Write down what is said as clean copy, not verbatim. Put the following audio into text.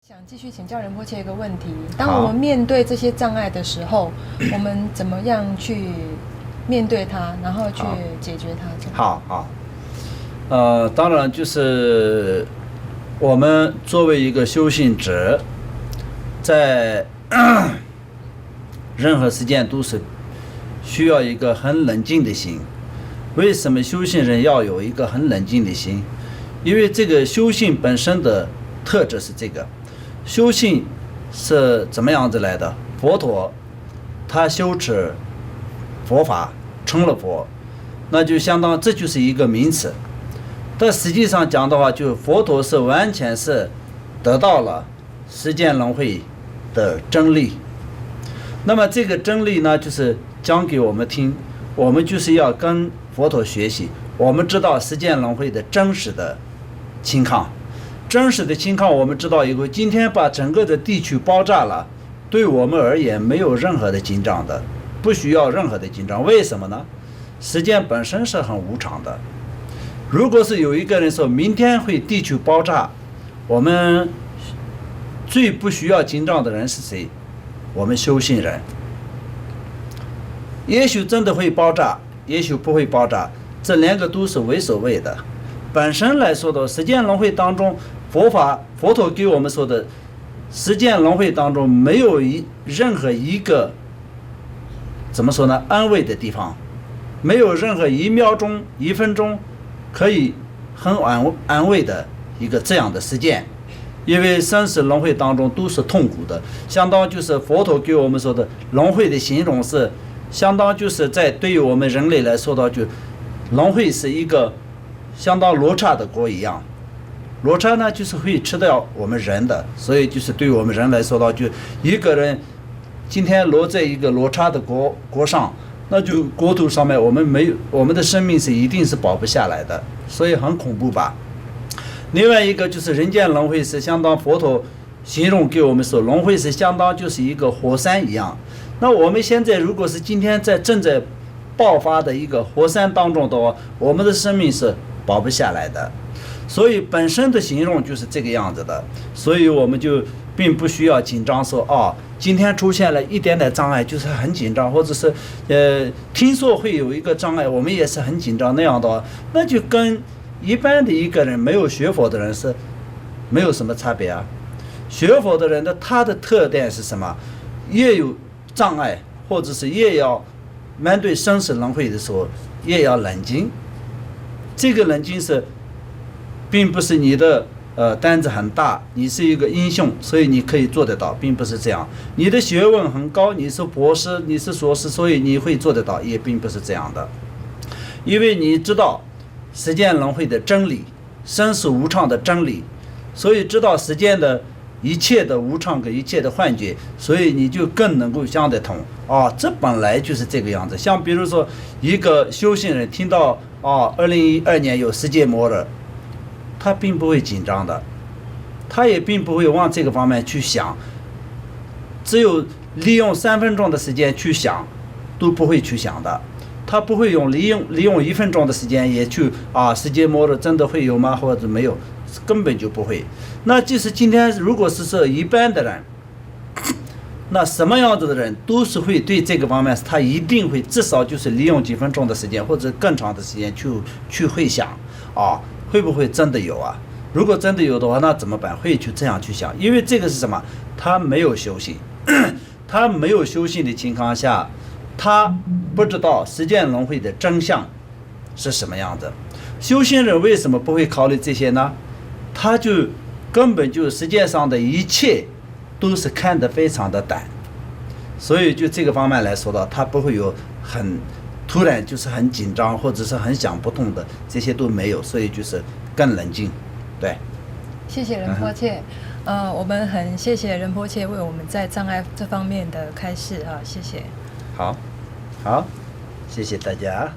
想继续请教仁波切一个问题：当我们面对这些障碍的时候，我们怎么样去面对它，然后去解决它？好，当然就是我们作为一个修行者，在任何时间都是需要一个很冷静的心。为什么修行人要有一个很冷静的心？因为这个修行本身的特质是这个。修行是怎么样子来的？佛陀他修持佛法成了佛，那就相当这就是一个名词。但实际上讲的话，就佛陀是完全是得到了时间轮回的真理。那么这个真理呢，就是讲给我们听，我们就是要跟佛陀学习。我们知道时间轮回的真实的情况。真实的情况我们知道以后，今天把整个的地区爆炸了，对我们而言没有任何的紧张的，不需要任何的紧张。为什么呢？时间本身是很无常的。如果是有一个人说明天会地区爆炸，我们最不需要紧张的人是谁？我们修行人。也许真的会爆炸，也许不会爆炸，这两个都是无所谓的。本身来说的时间轮回当中，佛陀给我们说的时间轮回当中没有任何一个怎么说呢安慰的地方，没有任何1秒钟1分钟可以很安慰的一个这样的时间。因为生死轮回当中都是痛苦的，相当就是佛陀给我们说的轮回的形容是相当就是在对于我们人类来说的，就轮回是一个相当罗刹的锅一样。罗刹呢就是会吃掉我们人的，所以就是对我们人来说到，就一个人今天落在一个罗刹的锅上，那就锅头上面我们的生命是一定是保不下来的，所以很恐怖吧。另外一个就是人间轮回是相当佛陀形容给我们说，轮回是相当就是一个火山一样。那我们现在如果是今天正在爆发的一个火山当中的话，我们的生命是保不下来的。所以本身的形容就是这个样子的，所以我们就并不需要紧张说今天出现了一点点障碍就是很紧张，或者是听说会有一个障碍我们也是很紧张，那样的话那就跟一般的一个人没有学佛的人是没有什么差别啊。学佛的人的他的特点是什么？越有障碍或者是越要面对生死轮回的时候越要冷静。这个冷静是并不是你的担子很大，你是一个英雄，所以你可以做得到，并不是这样。你的学问很高，你是博士，你是硕士，所以你会做得到，也并不是这样的。因为你知道时间轮回的真理，生死无常的真理，所以知道时间的一切的无常跟一切的幻觉，所以你就更能够想得通这本来就是这个样子。像比如说一个修行人听到2012年有世界末日，他并不会紧张的，他也并不会往这个方面去想，只有利用3分钟的时间去想都不会去想的。他不会利用1分钟的时间也去世界末日真的会有吗？或者没有，根本就不会。那就是今天如果是一般的人，那什么样子的人都是会对这个方面他一定会至少就是利用几分钟的时间或者更长的时间去会想会不会真的有啊？如果真的有的话，那怎么办？会去这样去想，因为这个是什么？他没有修行，他没有修行的情况下，他不知道时间轮回的真相是什么样子。修行人为什么不会考虑这些呢？他就根本就世界上的一切都是看得非常的淡，所以就这个方面来说的，他不会有很突然就是很紧张或者是很想不通的，这些都没有，所以就是更冷静。对，谢谢仁波切。我们很谢谢仁波切为我们在障碍这方面的开示谢谢。好，谢谢大家。